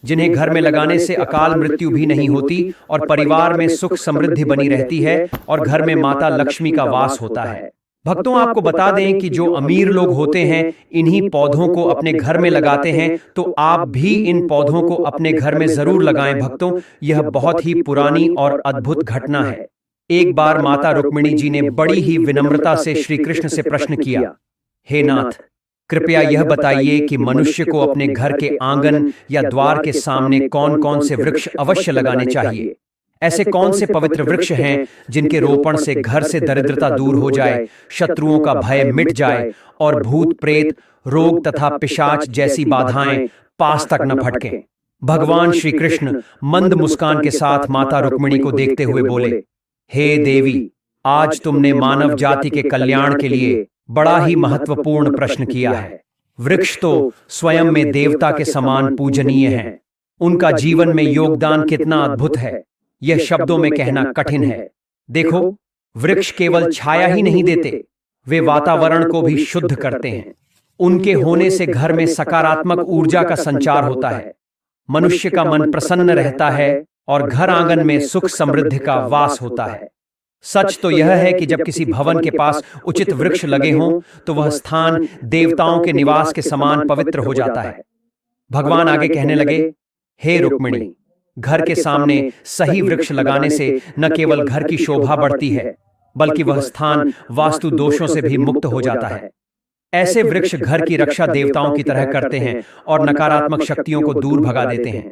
जिन्हें घर में लगाने से अकाल मृत्यु भी नहीं होती और परिवार में सुख समृद्धि बनी रहती है और घर में माता लक्ष्मी का वास होता है। भक्तों, आपको बता दें कि जो अमीर लोग होते हैं इन्हीं पौधों को अपने घर में लगाते हैं, तो आप भी इन पौधों को अपने घर में जरूर लगाएं। भक्तों, यह बहुत ही पुरानी और अद्भुत घटना है। एक बार माता रुक्मिणी जी ने बड़ी ही विनम्रता से श्री कृष्ण से प्रश्न किया, हे नाथ, कृपया यह बताइए कि मनुष्य को अपने घर के आंगन या द्वार के सामने कौन कौन से वृक्ष अवश्य लगाने चाहिए। ऐसे कौन से पवित्र वृक्ष हैं जिनके रोपण से घर से दरिद्रता दूर हो जाए, शत्रुओं का भय मिट जाए और भूत प्रेत, रोग तथा पिशाच जैसी बाधाएं पास तक न फटकें। भगवान श्री कृष्ण मंद मुस्कान के साथ माता रुक्मिणी को देखते हुए बोले, हे देवी, आज तुमने मानव जाति के कल्याण के लिए बड़ा ही महत्वपूर्ण प्रश्न किया है। वृक्ष तो स्वयं में देवता के समान पूजनीय हैं। उनका जीवन में योगदान कितना अद्भुत है, यह शब्दों में कहना कठिन है। देखो, वृक्ष केवल छाया ही नहीं देते, वे वातावरण को भी शुद्ध करते हैं। उनके होने से घर में सकारात्मक ऊर्जा का संचार होता है, मनुष्य का मन प्रसन्न रहता है और घर आंगन में सुख समृद्धि का वास होता है। सच तो यह है कि जब किसी भवन के पास उचित वृक्ष लगे हों तो वह स्थान देवताओं के निवास के समान पवित्र हो जाता है। भगवान आगे कहने लगे, हे रुक्मिणी, घर के सामने सही वृक्ष लगाने से न केवल घर की शोभा बढ़ती है, बल्कि वह स्थान वास्तु दोषों से भी मुक्त हो जाता है। ऐसे वृक्ष घर की रक्षा देवताओं की तरह करते हैं और नकारात्मक शक्तियों को दूर भगा देते हैं।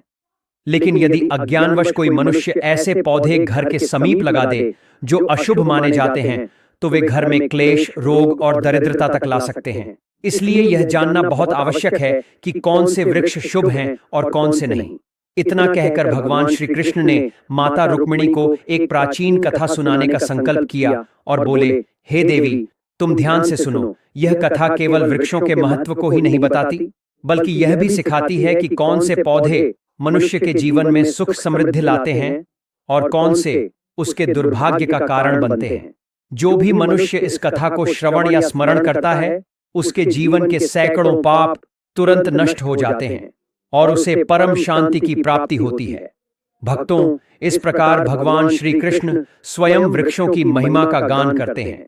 लेकिन यदि अज्ञानवश कोई मनुष्य ऐसे पौधे घर के समीप लगा दे जो अशुभ माने जाते हैं, तो वे घर में क्लेश, रोग और दरिद्रता तक ला सकते हैं। इसलिए यह जानना बहुत आवश्यक है कि कौन से वृक्ष शुभ हैं और कौन से नहीं। इतना कहकर भगवान श्री कृष्ण ने माता रुक्मिणी को एक प्राचीन कथा सुनाने का संकल्प किया और बोले, हे देवी, तुम ध्यान से सुनो। यह कथा केवल वृक्षों के महत्व को ही नहीं बताती, बल्कि यह भी सिखाती है कि कौन से पौधे मनुष्य के जीवन में सुख समृद्धि लाते हैं और कौन से उसके दुर्भाग्य का कारण बनते हैं। जो भी मनुष्य इस कथा को श्रवण या स्मरण करता है, उसके जीवन के सैकड़ों पाप तुरंत नष्ट हो जाते हैं और उसे परम शांति की प्राप्ति होती है। भक्तों, इस प्रकार भगवान श्री कृष्ण स्वयं वृक्षों की महिमा का गान करते हैं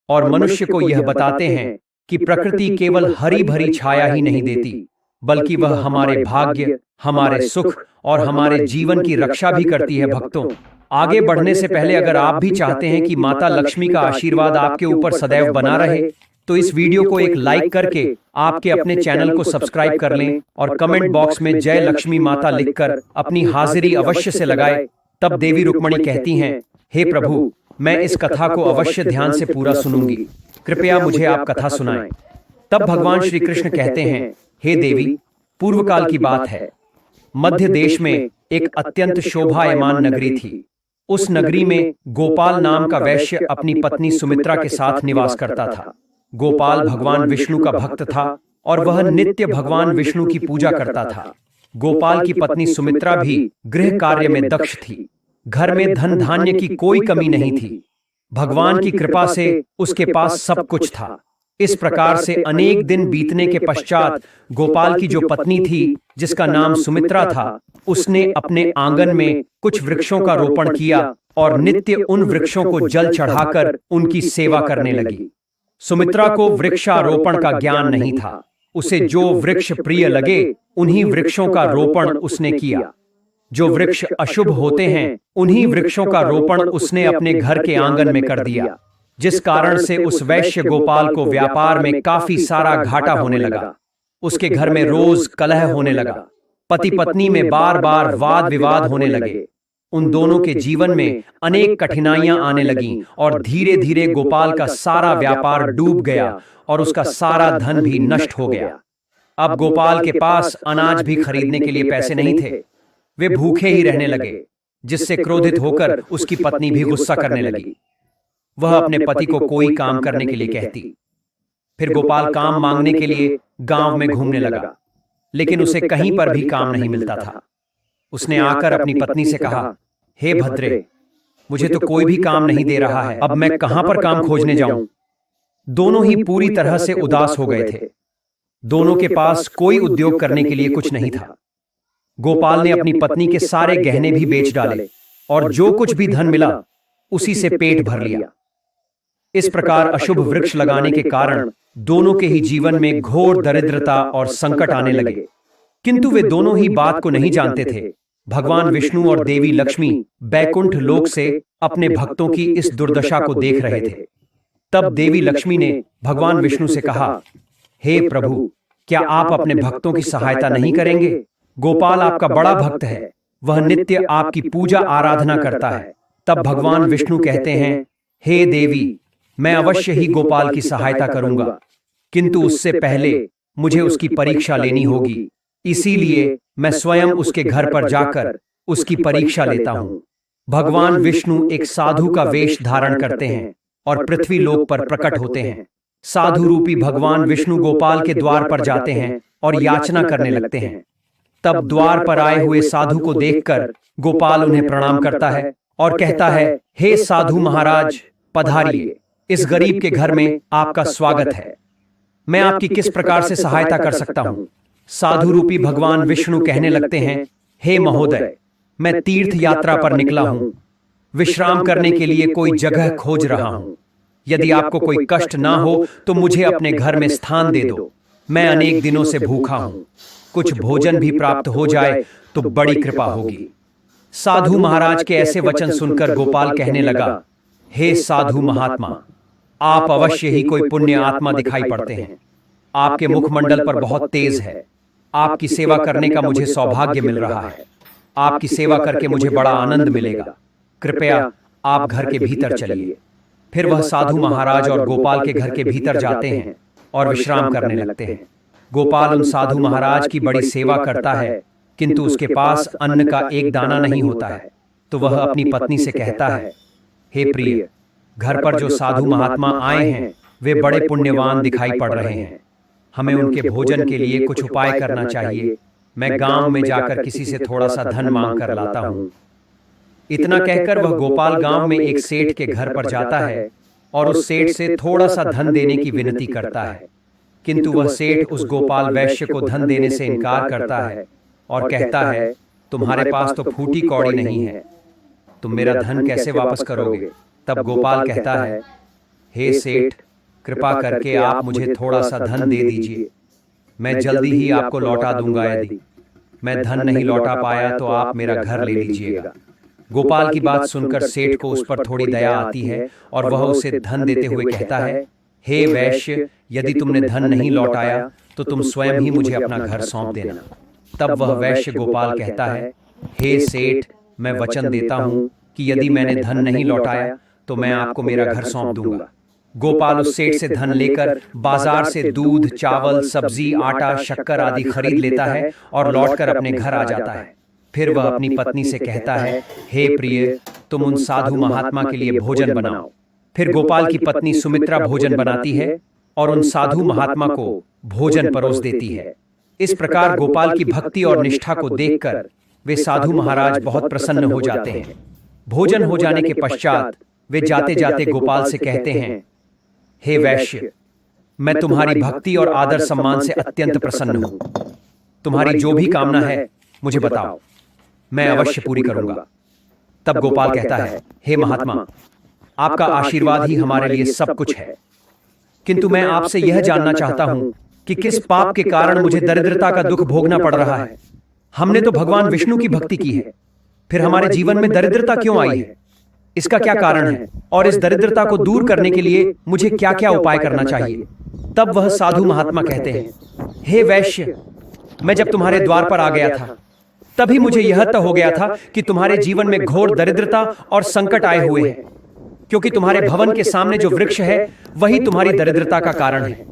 और मनुष्य को यह बताते हैं कि प्रकृति केवल हरी भरी छाया ही नहीं देती, बल्कि वह हमारे भाग्य, हमारे सुख और हमारे जीवन की रक्षा भी करती है। भक्तों, आगे बढ़ने से पहले अगर आप भी चाहते हैं कि माता लक्ष्मी का आशीर्वाद आपके ऊपर सदैव बना रहे, तो इस वीडियो को एक लाइक करके आपके अपने चैनल को सब्सक्राइब कर लें और कमेंट बॉक्स में जय लक्ष्मी माता लिखकर अपनी हाजिरी अवश्य से लगाए। तब देवी रुक्मिणी कहती हैं, हे प्रभु, मैं इस कथा को अवश्य ध्यान से पूरा सुनूंगी, कृपया मुझे आप कथा सुनाएं। तब भगवान श्री कृष्ण कहते हैं, हे देवी, पूर्व काल की बात है। मध्य देश में एक अत्यंत शोभायमान नगरी थी। उस नगरी में गोपाल नाम का वैश्य अपनी पत्नी सुमित्रा के साथ निवास करता था। गोपाल भगवान विष्णु का भक्त था और वह नित्य भगवान विष्णु की पूजा करता था। गोपाल की पत्नी सुमित्रा भी गृह कार्य में दक्ष थी। घर में धन धान्य की कोई कमी नहीं थी। भगवान की कृपा से उसके पास सब कुछ था। इस प्रकार से अनेक दिन बीतने के पश्चात गोपाल की जो पत्नी थी, जिसका नाम सुमित्रा था, उसने अपने आंगन में कुछ वृक्षों का रोपण किया और नित्य उन वृक्षों को जल चढ़ाकर उनकी सेवा करने लगी। सुमित्रा को वृक्षारोपण का ज्ञान नहीं था। उसे जो वृक्ष प्रिय लगे उन्हीं वृक्षों का रोपण उसने किया। जो वृक्ष अशुभ होते हैं उन्हीं वृक्षों का रोपण उसने अपने घर के आंगन में कर दिया, जिस कारण से उस वैश्य गोपाल को व्यापार में काफी सारा घाटा होने लगा। उसके घर में रोज कलह होने लगा। पति पत्नी में बार बार वाद विवाद होने लगे। उन दोनों के जीवन में अनेक कठिनाइयां आने लगीं और धीरे धीरे गोपाल का सारा व्यापार डूब गया और उसका सारा धन भी नष्ट हो गया। अब गोपाल के पास अनाज भी खरीदने के लिए पैसे नहीं थे। वे भूखे ही रहने लगे, जिससे क्रोधित होकर उसकी पत्नी भी गुस्सा करने लगी। वह अपने पति को कोई काम करने के लिए कहती। फिर गोपाल काम मांगने के लिए गांव में घूमने लगा, लेकिन उसे कहीं पर भी काम नहीं मिलता था। उसने आकर अपनी पत्नी से कहा, हे भद्रे, मुझे तो कोई भी काम नहीं दे रहा है, अब मैं कहां पर काम खोजने जाऊं। दोनों ही पूरी तरह से उदास हो गए थे। दोनों के पास कोई उद्योग करने के लिए कुछ नहीं था। गोपाल ने अपनी पत्नी के सारे गहने भी बेच डाले और जो कुछ भी धन मिला उसी से पेट भर लिया। इस प्रकार अशुभ वृक्ष लगाने के कारण दोनों के ही जीवन में घोर दरिद्रता और संकट आने लगे। किंतु वे दोनों ही बात को नहीं जानते थे। भगवान विष्णु और देवी लक्ष्मी बैकुंठ लोक से अपने भक्तों की इस दुर्दशा को देख रहे थे। तब देवी लक्ष्मी ने भगवान विष्णु से कहा, हे प्रभु, क्या आप अपने भक्तों की सहायता नहीं करेंगे? गोपाल आपका बड़ा भक्त है, वह नित्य आपकी पूजा आराधना करता है। तब भगवान विष्णु कहते हैं, हे देवी, मैं अवश्य ही गोपाल की सहायता करूंगा, किंतु उससे पहले मुझे उसकी परीक्षा लेनी होगी। इसीलिए मैं स्वयं उसके घर पर जाकर उसकी परीक्षा लेता हूं। भगवान विष्णु एक साधु का वेश धारण करते हैं और पृथ्वी लोक पर प्रकट होते हैं। साधु रूपी भगवान विष्णु गोपाल के द्वार पर जाते हैं और याचना करने लगते हैं। तब द्वार पर आए हुए साधु को देखकर गोपाल उन्हें प्रणाम करता है और कहता है, हे साधु महाराज, पधारिए, इस गरीब के घर में आपका स्वागत है। मैं आपकी किस प्रकार से सहायता कर सकता हूं? साधु रूपी भगवान विष्णु कहने लगते हैं, हे महोदय, मैं तीर्थ यात्रा पर निकला हूं, विश्राम करने के लिए कोई जगह खोज रहा हूं। यदि आपको कोई कष्ट ना हो तो मुझे अपने घर में स्थान दे दो। मैं अनेक दिनों से भूखा हूं, कुछ भोजन भी प्राप्त हो जाए तो बड़ी कृपा होगी। साधु महाराज के ऐसे वचन सुनकर गोपाल कहने लगा, हे साधु महात्मा, आप अवश्य ही कोई पुण्य आत्मा दिखाई पड़ते हैं। आपके मुखमंडल पर बहुत तेज है। आपकी सेवा करने का मुझे सौभाग्य मिल रहा है। आपकी सेवा करके मुझे बड़ा आनंद मिलेगा। कृपया आप घर के भीतर चलिए। फिर वह साधु महाराज और गोपाल के घर के भीतर जाते हैं और विश्राम करने लगते हैं। गोपाल उन साधु महाराज की बड़ी सेवा करता है, किंतु उसके पास अन्न का एक दाना नहीं होता है। तो वह अपनी पत्नी से कहता है, हे प्रिय, घर पर जो साधु महात्मा आए हैं वे बड़े पुण्यवान दिखाई पड़ रहे हैं। हमें उनके भोजन के लिए कुछ उपाय करना चाहिए। मैं गांव में जाकर किसी से थोड़ा सा धन मांग कर लाता हूं। इतना कहकर वह गोपाल गांव में एक सेठ के घर पर जाता है और उस सेठ से थोड़ा सा धन देने की विनती करता है। किंतु वह सेठ उस गोपाल वैश्य को धन देने से इनकार करता है और कहता है, तुम्हारे पास तो फूटी कौड़ी नहीं है, तुम मेरा धन कैसे वापस करोगे? तब गोपाल कहता है, हे सेठ, कृपा करके आप मुझे थोड़ा सा धन दे दीजिए। मैं जल्दी ही आपको लौटा दूंगा। यदि मैं धन नहीं लौटा पाया तो आप मेरा घर ले लीजिएगा। गोपाल की बात सुनकर सेठ को उस पर थोड़ी दया आती है और वह उसे धन देते हुए कहता है, हे वैश्य, यदि तुमने धन नहीं लौटाया तो तुम स्वयं ही मुझे अपना घर सौंप देना। तब वह वैश्य गोपाल कहता है, हे सेठ, मैं वचन देता हूं कि यदि मैंने धन नहीं लौटाया तो मैं आपको मेरा घर सौंप दूंगा। गोपाल उस सेठ से धन लेकर बाजार से दूध, चावल, सब्जी, आटा, शक्कर आदि खरीद लेता है और लौटकर अपने घर आ जाता है। फिर वह अपनी पत्नी से कहता है, हे प्रिय, तुम उन साधु महात्मा के लिए भोजन बनाओ। फिर गोपाल की पत्नी सुमित्रा भोजन बनाती है और उन साधु महात्मा को भोजन परोस देती है। इस प्रकार गोपाल की भक्ति और निष्ठा को देखकर वे साधु महाराज बहुत प्रसन्न हो जाते हैं। भोजन हो जाने के पश्चात वे जाते जाते गोपाल से कहते हैं, हे वैश्य, मैं तुम्हारी भक्ति और आदर सम्मान से अत्यंत प्रसन्न हूं। तुम्हारी जो भी कामना है मुझे बताओ, मैं अवश्य पूरी करूंगा। तब गोपाल कहता है, हे महात्मा, आपका आशीर्वाद ही हमारे लिए सब कुछ है, किंतु मैं आपसे यह जानना चाहता हूं कि किस पाप के कारण मुझे दरिद्रता का दुख भोगना पड़ रहा है। हमने तो भगवान विष्णु की भक्ति की है, फिर हमारे जीवन में दरिद्रता क्यों आई है? इसका क्या कारण है और इस दरिद्रता को दूर करने के लिए मुझे क्या क्या उपाय करना चाहिए? तब वह साधु महात्मा कहते हैं, हे वैश्य, मैं जब तुम्हारे द्वार पर आ गया था तभी मुझे यह तय हो गया था कि तुम्हारे जीवन में घोर दरिद्रता और संकट आए हुए हैं, क्योंकि तुम्हारे भवन के सामने जो वृक्ष है वही तुम्हारी दरिद्रता का कारण है।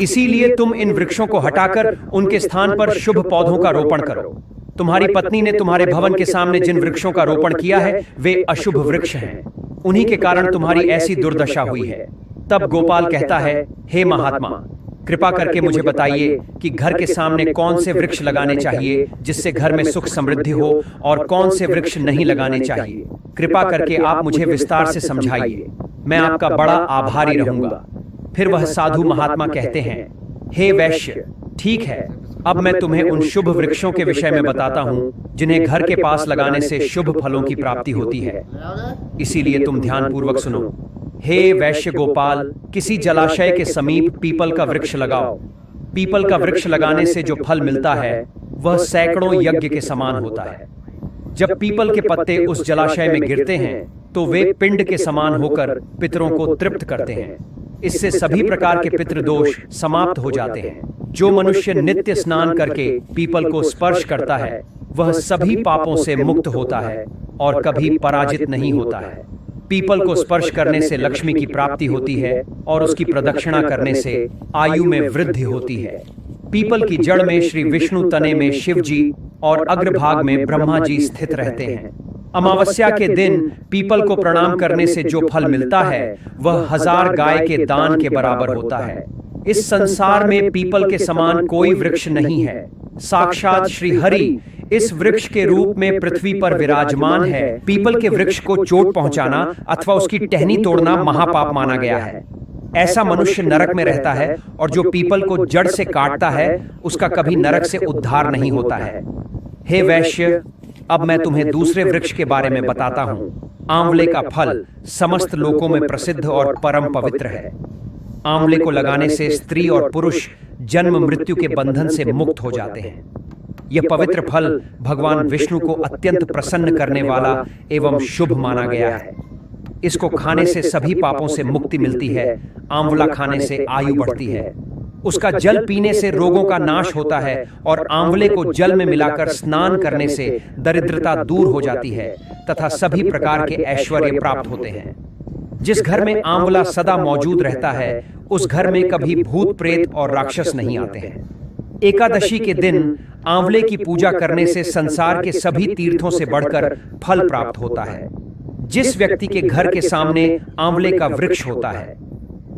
इसीलिए तुम इन वृक्षों को हटाकर उनके स्थान पर शुभ पौधों का रोपण करो। तुम्हारी पत्नी ने तुम्हारे भवन के सामने जिन वृक्षों का रोपण किया है वे अशुभ वृक्ष हैं, उन्हीं के कारण तुम्हारी ऐसी दुर्दशा हुई है। तब गोपाल कहता है, हे महात्मा, कृपा करके मुझे बताइए कि घर के सामने कौन से वृक्ष लगाने चाहिए जिससे घर में सुख समृद्धि हो और कौन से वृक्ष नहीं लगाने चाहिए। कृपा करके आप मुझे विस्तार से समझाइए, मैं आपका बड़ा आभारी रहूंगा। फिर वह साधु महात्मा कहते हैं, हे वैश्य, ठीक है, अब मैं तुम्हें उन शुभ वृक्षों के विषय में बताता हूं जिन्हें घर के पास लगाने से शुभ फलों की प्राप्ति होती है। इसीलिए तुम ध्यानपूर्वक सुनो। हे वैश्य गोपाल, किसी जलाशय के समीप पीपल का वृक्ष लगाओ। पीपल का वृक्ष लगाने से जो फल मिलता है वह सैकड़ों यज्ञ के समान होता है। जब पीपल के पत्ते उस जलाशय में गिरते हैं तो वे पिंड के समान होकर पितरों को तृप्त करते हैं। इससे सभी प्रकार के पितृदोष समाप्त हो जाते हैं। जो मनुष्य नित्य स्नान करके पीपल को स्पर्श करता है वह सभी पापों से मुक्त होता है और कभी पराजित नहीं होता है। पीपल को स्पर्श करने से लक्ष्मी की प्राप्ति होती है और उसकी प्रदक्षिणा करने से आयु में वृद्धि होती है। पीपल की जड़ में श्री विष्णु, तने में शिव जी और अग्रभाग में ब्रह्मा जी स्थित रहते हैं। अमावस्या के दिन पीपल को प्रणाम करने से जो फल मिलता है वह 1000 गाय के दान के बराबर होता है। इस संसार में पीपल के समान कोई वृक्ष नहीं है। साक्षात श्री हरि इस वृक्ष के रूप में पृथ्वी पर विराजमान है। पीपल के वृक्ष को चोट पहुंचाना अथवा उसकी टहनी तोड़ना महापाप माना गया है। ऐसा मनुष्य नरक में रहता है और जो पीपल को जड़ से काटता है उसका कभी नरक से उद्धार नहीं होता है। हे वैश्य, अब मैं तुम्हें दूसरे वृक्ष के बारे में बताता हूं। आंवले का फल समस्त लोकों में प्रसिद्ध और परम पवित्र है। आंवले को लगाने से स्त्री और पुरुष जन्म मृत्यु के बंधन से मुक्त हो जाते हैं। यह पवित्र फल भगवान विष्णु को अत्यंत प्रसन्न करने वाला एवं शुभ माना गया है। इसको खाने से सभी पापों से मुक्ति मिलती है। आंवला खाने से आयु बढ़ती है। उसका जल पीने से रोगों का नाश होता है और आंवले को जल में मिलाकर स्नान करने से दरिद्रता दूर हो जाती है तथा सभी प्रकार के ऐश्वर्य प्राप्त होते हैं। जिस घर में आंवला सदा मौजूद रहता है उस घर में कभी भूत प्रेत और राक्षस नहीं आते हैं। एकादशी के दिन आंवले की पूजा करने से संसार के सभी तीर्थों से बढ़कर फल प्राप्त होता है। जिस व्यक्ति के घर के सामने आंवले का वृक्ष होता है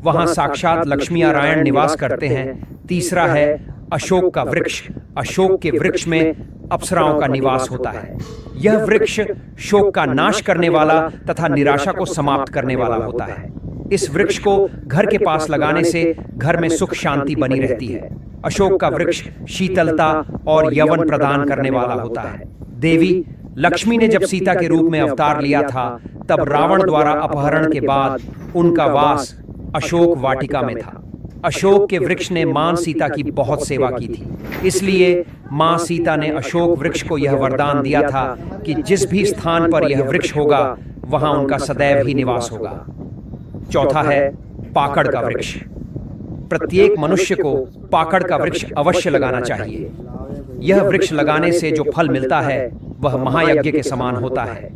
वहां साक्षात लक्ष्मी नारायण निवास करते हैं। तीसरा है अशोक का वृक्ष। अशोक के वृक्ष में अप्सराओं का निवास होता है। यह वृक्ष शोक का नाश करने वाला तथा निराशा को समाप्त करने वाला होता है। इस वृक्ष को घर के पास लगाने से घर में सुख शांति बनी रहती है। अशोक का वृक्ष शीतलता और यवन प्रदान करने वाला होता है। देवी लक्ष्मी ने जब सीता के रूप में अवतार लिया था तब रावण द्वारा अपहरण के बाद उनका वास अशोक वाटिका में था। अशोक के वृक्ष ने मां सीता की बहुत सेवा की थी। इसलिए मां सीता ने अशोक वृक्ष को यह वरदान दिया था कि जिस भी स्थान पर यह वृक्ष होगा वहां उनका सदैव ही निवास होगा। चौथा है पाकड़ का वृक्ष। प्रत्येक मनुष्य को पाकड़ का वृक्ष अवश्य लगाना चाहिए। यह वृक्ष लगाने से जो फल मिलता है वह महायज्ञ के समान होता है।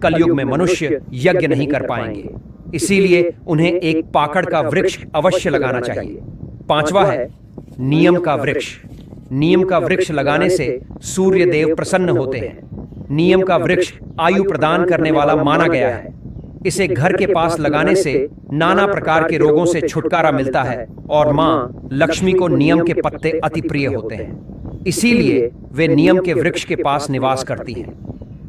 कलयुग में मनुष्य यज्ञ नहीं कर पाएंगे, इसीलिए उन्हें एक पाकड़ का वृक्ष अवश्य लगाना चाहिए। पांचवा है नियम का वृक्ष। नियम का वृक्ष लगाने से सूर्य देव प्रसन्न होते हैं। नियम का वृक्ष आयु प्रदान करने वाला माना गया है। इसे घर के पास लगाने से नाना प्रकार के रोगों से छुटकारा मिलता है और मां लक्ष्मी को नियम के पत्ते अति प्रिय होते हैं। इसीलिए वे नियम के वृक्ष के पास निवास करती हैं।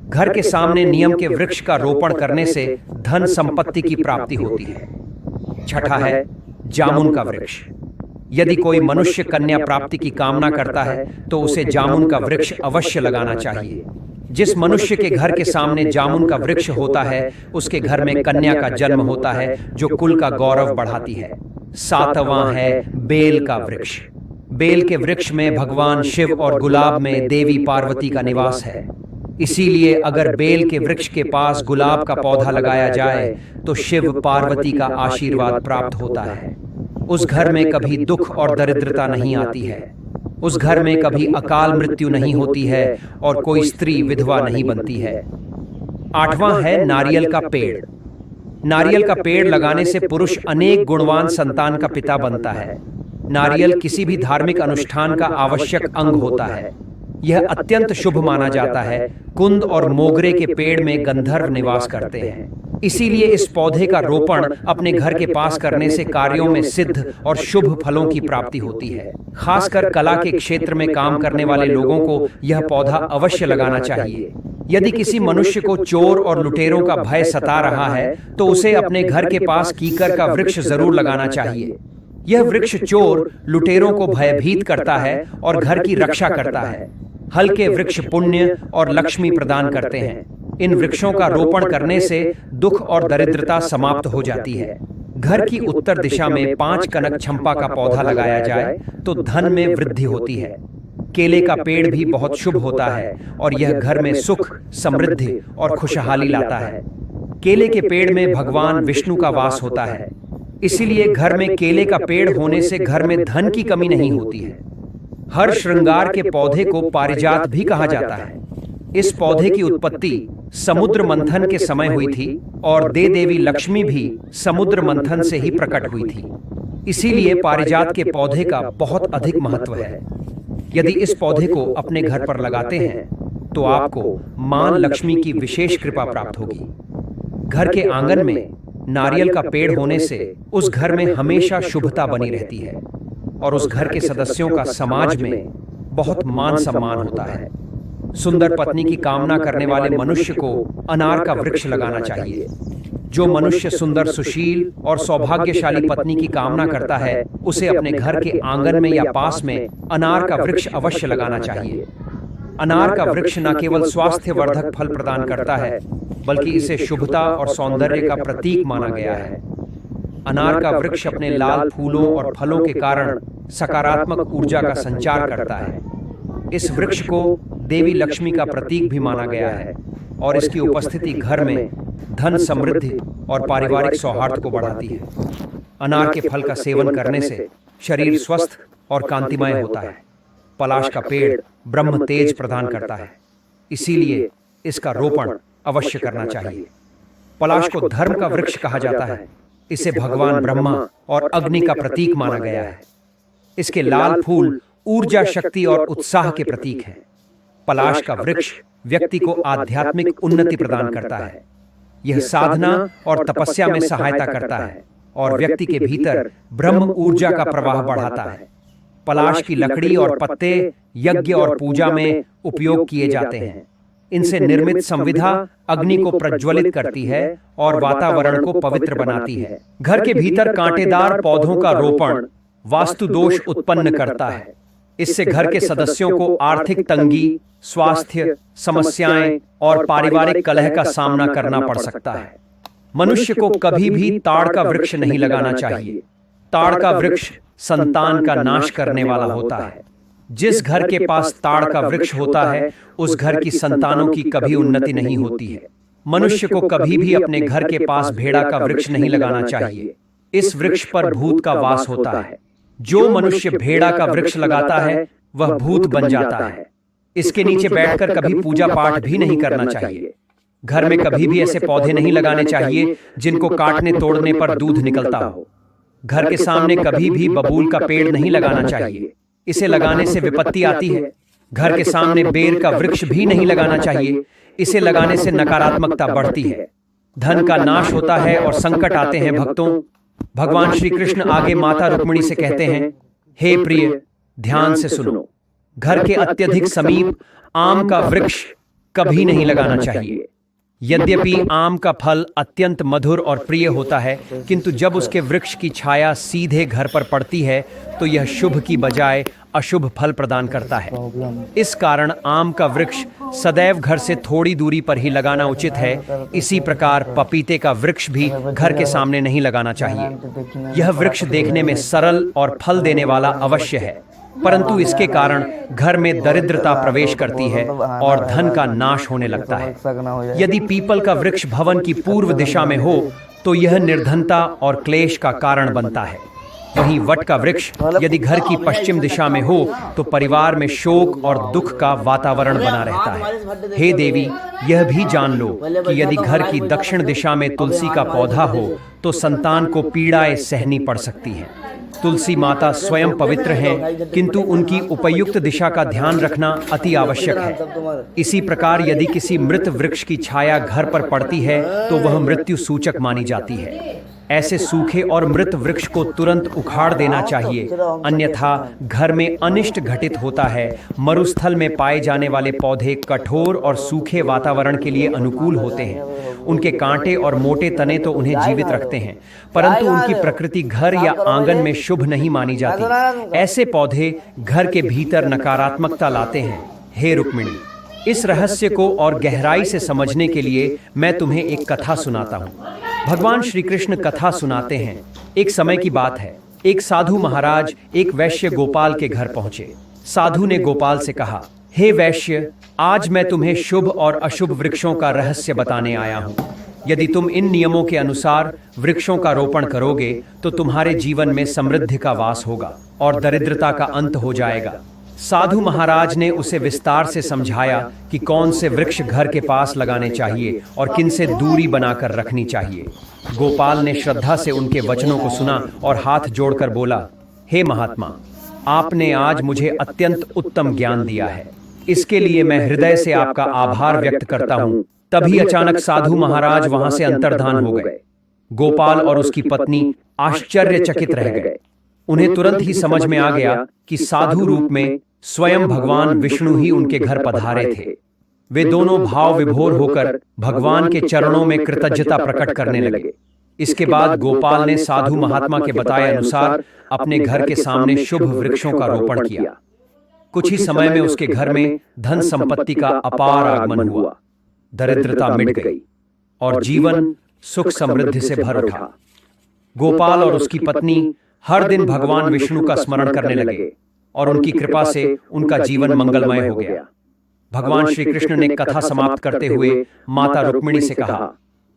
घर के सामने नियम के वृक्ष का रोपण करने से धन संपत्ति की प्राप्ति होती है। छठा है जामुन का वृक्ष। यदि कोई मनुष्य कन्या प्राप्ति की कामना करता है तो उसे जामुन का वृक्ष अवश्य लगाना चाहिए। जिस मनुष्य के घर के सामने जामुन का वृक्ष होता है उसके घर में कन्या का जन्म होता है जो कुल का गौरव बढ़ाती है। सातवां है बेल का वृक्ष। बेल के वृक्ष में भगवान शिव और गुलाब में देवी पार्वती का निवास है। इसीलिए अगर बेल के वृक्ष के पास गुलाब का पौधा लगाया जाए तो शिव पार्वती का आशीर्वाद प्राप्त होता है। उस घर में कभी दुख और दरिद्रता नहीं आती है। उस घर में कभी अकाल मृत्यु नहीं होती है और कोई स्त्री विधवा नहीं बनती है। आठवां है नारियल का पेड़। नारियल का पेड़ लगाने से पुरुष अनेक गुणवान संतान का पिता बनता है। नारियल किसी भी धार्मिक अनुष्ठान का आवश्यक अंग होता है। यह अत्यंत शुभ माना जाता है। कुंद और मोगरे के पेड़ में गंधर्व निवास करते हैं। इसीलिए इस पौधे का रोपण अपने घर के पास करने से कार्यों में सिद्ध और शुभ फलों की प्राप्ति होती है। खासकर कला के क्षेत्र में काम करने वाले लोगों को यह पौधा अवश्य लगाना चाहिए। यदि किसी मनुष्य को चोर और लुटेरों का भय सता रहा है तो उसे अपने घर के पास कीकर का वृक्ष जरूर लगाना चाहिए। यह वृक्ष चोर लुटेरों को भयभीत करता है और घर की रक्षा करता है। हल्के वृक्ष पुण्य और लक्ष्मी प्रदान करते हैं। इन वृक्षों का रोपण करने से दुख और दरिद्रता समाप्त हो जाती है। घर की उत्तर दिशा में 5 कनक चंपा का पौधा लगाया जाए तो धन में वृद्धि होती है। केले का पेड़ भी बहुत शुभ होता है और यह घर में सुख, समृद्धि और खुशहाली लाता है। केले के पेड़ में भगवान विष्णु का वास होता है, इसीलिए घर में केले का पेड़ होने से घर में धन की कमी नहीं होती है। हर श्रृंगार के पौधे को पारिजात भी कहा जाता है। इस पौधे की उत्पत्ति समुद्र मंथन के समय हुई थी और देवी लक्ष्मी भी समुद्र मंथन से ही प्रकट हुई थी। इसीलिए पारिजात के पौधे का बहुत अधिक महत्व है। यदि इस पौधे को अपने घर पर लगाते हैं तो आपको मां लक्ष्मी की विशेष कृपा प्राप्त होगी। घर के आंगन में नारियल का पेड़ होने से उस घर में हमेशा शुभता बनी रहती है और उस घर के सदस्यों का समाज में बहुत मान सम्मान होता है। सुंदर पत्नी की कामना करने वाले मनुष्य को अनार का वृक्ष लगाना चाहिए। जो मनुष्य सुंदर, सुशील और सौभाग्यशाली पत्नी की कामना करता है उसे अपने घर के आंगन में या पास में अनार का वृक्ष अवश्य लगाना चाहिए। अनार का वृक्ष न केवल स्वास्थ्य वर्धक फल प्रदान करता है बल्कि इसे शुभता और सौंदर्य का प्रतीक माना गया है। अनार का वृक्ष अपने लाल फूलों और फलों के कारण सकारात्मक ऊर्जा का संचार करता है। इस वृक्ष को देवी लक्ष्मी का प्रतीक भी माना गया है और इसकी उपस्थिति घर में धन, समृद्धि और पारिवारिक सौहार्द को बढ़ाती है। अनार के फल का सेवन करने से शरीर स्वस्थ और कांतिमय होता है। पलाश का पेड़ ब्रह्म तेज प्रदान करता है, इसीलिए इसका रोपण अवश्य करना चाहिए। पलाश को धर्म का वृक्ष कहा जाता है। इसे भगवान ब्रह्मा और अग्नि का प्रतीक माना गया है। इसके लाल फूल ऊर्जा, शक्ति और उत्साह के प्रतीक हैं। पलाश का वृक्ष व्यक्ति को आध्यात्मिक उन्नति प्रदान करता है। यह साधना और तपस्या में सहायता करता है और व्यक्ति के भीतर ब्रह्म ऊर्जा का प्रवाह बढ़ाता है। पलाश की लकड़ी और पत्ते यज्ञ और पूजा में उपयोग किए जाते हैं। इनसे निर्मित संविधा अग्नि को प्रज्वलित करती है और वातावरण को पवित्र बनाती है। घर के भीतर कांटेदार पौधों का रोपण वास्तु दोष उत्पन्न करता है। इससे घर के सदस्यों को आर्थिक तंगी, स्वास्थ्य समस्याएं और पारिवारिक कलह का सामना करना पड़ सकता है। मनुष्य को कभी भी ताड़ का वृक्ष नहीं लगाना चाहिए। ताड़ का वृक्ष संतान का नाश करने वाला होता है। जिस घर के पास ताड़ का वृक्ष होता है उस घर की संतानों की कभी उन्नति नहीं होती है। मनुष्य को कभी भी अपने घर के पास भेड़ा का वृक्ष नहीं लगाना चाहिए। इस वृक्ष पर भूत का वास होता है। जो मनुष्य भेड़ा का वृक्ष लगाता है वह भूत बन जाता है। इसके नीचे बैठकर कभी पूजा पाठ भी नहीं करना चाहिए। घर में कभी भी ऐसे पौधे नहीं लगाने चाहिए जिनको काटने तोड़ने पर दूध निकलता हो। घर के सामने कभी भी बबूल का पेड़ नहीं लगाना चाहिए। इसे लगाने से विपत्ति आती है। घर के सामने बेर का वृक्ष भी नहीं लगाना चाहिए। इसे लगाने से नकारात्मकता बढ़ती है, धन का नाश होता है और संकट आते हैं। भक्तों, भगवान श्री कृष्ण आगे माता रुक्मिणी से कहते हैं, हे प्रिय, ध्यान से सुनो। घर के अत्यधिक समीप आम का वृक्ष कभी नहीं लगाना चाहिए। यद्यपि आम का फल अत्यंत मधुर और प्रिय होता है, किंतु जब उसके वृक्ष की छाया सीधे घर पर पड़ती है तो यह शुभ की बजाय अशुभ फल प्रदान करता है। इस कारण आम का वृक्ष सदैव घर से थोड़ी दूरी पर ही लगाना उचित है। इसी प्रकार पपीते का वृक्ष भी घर के सामने नहीं लगाना चाहिए। यह वृक्ष देखने में सरल और फल देने वाला अवश्य है, परंतु इसके कारण घर में दरिद्रता प्रवेश करती है और धन का नाश होने लगता है। यदि पीपल का वृक्ष भवन की पूर्व दिशा में हो तो यह निर्धनता और क्लेश का कारण बनता है। वहीं वट का वृक्ष यदि घर की पश्चिम दिशा में हो तो परिवार में शोक और दुख का वातावरण बना रहता है। हे देवी, यह भी जान लो कि यदि घर की दक्षिण दिशा में तुलसी का पौधा हो तो संतान को पीड़ाएं सहनी पड़ सकती हैं। तुलसी माता स्वयं पवित्र हैं, किंतु उनकी उपयुक्त दिशा का ध्यान रखना अति आवश्यक है। इसी प्रकार यदि किसी मृत वृक्ष की छाया घर पर पड़ती है तो वह मृत्यु सूचक मानी जाती है। ऐसे सूखे और मृत वृक्ष को तुरंत उखाड़ देना चाहिए, अन्यथा घर में अनिष्ट घटित होता है। मरुस्थल में पाए जाने वाले पौधे कठोर और सूखे वातावरण के लिए अनुकूल होते हैं। उनके कांटे और मोटे तने तो उन्हें जीवित रखते हैं, परंतु उनकी प्रकृति घर या आंगन में शुभ नहीं मानी जाती। ऐसे पौधे घर के भीतर नकारात्मकता लाते हैं। हे रुक्मिणी, इस रहस्य को और गहराई से समझने के लिए मैं तुम्हें एक कथा सुनाता हूँ। भगवान श्री कृष्ण कथा सुनाते हैं। एक समय की बात है, एक साधु महाराज एक वैश्य गोपाल के घर पहुंचे। साधु ने गोपाल से कहा, हे वैश्य, आज मैं तुम्हें शुभ और अशुभ वृक्षों का रहस्य बताने आया हूँ। यदि तुम इन नियमों के अनुसार वृक्षों का रोपण करोगे तो तुम्हारे जीवन में समृद्धि का वास होगा और दरिद्रता का अंत हो जाएगा। साधु महाराज ने उसे विस्तार से समझाया कि कौन से वृक्ष घर के पास लगाने चाहिए और किन से दूरी बनाकर रखनी चाहिए। गोपाल ने श्रद्धा से उनके वचनों को सुना और हाथ जोड़कर बोला, हे महात्मा, आपने आज मुझे अत्यंत उत्तम ज्ञान दिया है, इसके लिए मैं हृदय से आपका आभार व्यक्त करता हूँ। तभी अचानक साधु महाराज वहां से अंतर्धान हो गए। गोपाल और उसकी पत्नी आश्चर्यचकित रह गए। उन्हें तुरंत ही समझ में आ गया कि साधु रूप में स्वयं भगवान विष्णु ही उनके घर पधारे थे। वे दोनों भाव विभोर होकर भगवान के चरणों में कृतज्ञता प्रकट करने लगे। इसके बाद गोपाल ने साधु महात्मा के बताए अनुसार अपने घर के सामने शुभ वृक्षों का रोपण किया। कुछ ही समय में उसके घर में धन संपत्ति का अपार आगमन हुआ, दरिद्रता मिट गई और जीवन सुख समृद्धि से भर उठा। गोपाल और उसकी पत्नी हर दिन भगवान विष्णु का स्मरण करने लगे और उनकी कृपा से उनका जीवन मंगलमय हो गया। भगवान श्री कृष्ण ने कथा समाप्त करते हुए माता रुक्मिणी से कहा,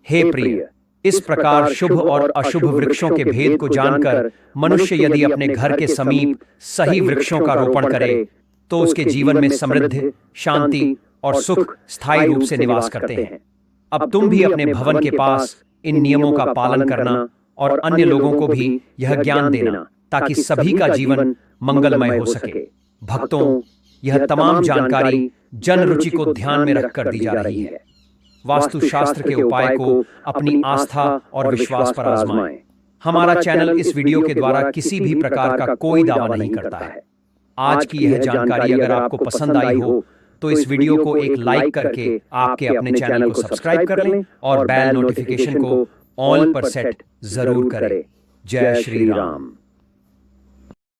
हे प्रिय, इस प्रकार शुभ और अशुभ वृक्षों के भेद को जानकर मनुष्य यदि अपने घर के समीप सही वृक्षों का रोपण करे तो उसके जीवन में समृद्धि, शांति और सुख स्थायी रूप से निवास करते हैं। अब तुम भी अपने भवन के पास इन नियमों का पालन करना और अन्य लोगों को भी यह ज्ञान देना ताकि सभी का जीवन मंगलमय हो सके। भक्तों, यह तमाम जानकारी जन रुचि को ध्यान में रखकर दी जा रही है। वास्तुशास्त्र के उपाय को अपनी आस्था और विश्वास पर आजमाएं। हमारा चैनल इस वीडियो के द्वारा किसी भी प्रकार का कोई दावा नहीं करता है। आज की यह जानकारी अगर आपको पसंद आई हो तो इस वीडियो को एक लाइक करके आपके अपने चैनल को सब्सक्राइब कर लें और बेल नोटिफिकेशन को ऑल पर सेट जरूर करें। जय श्री राम।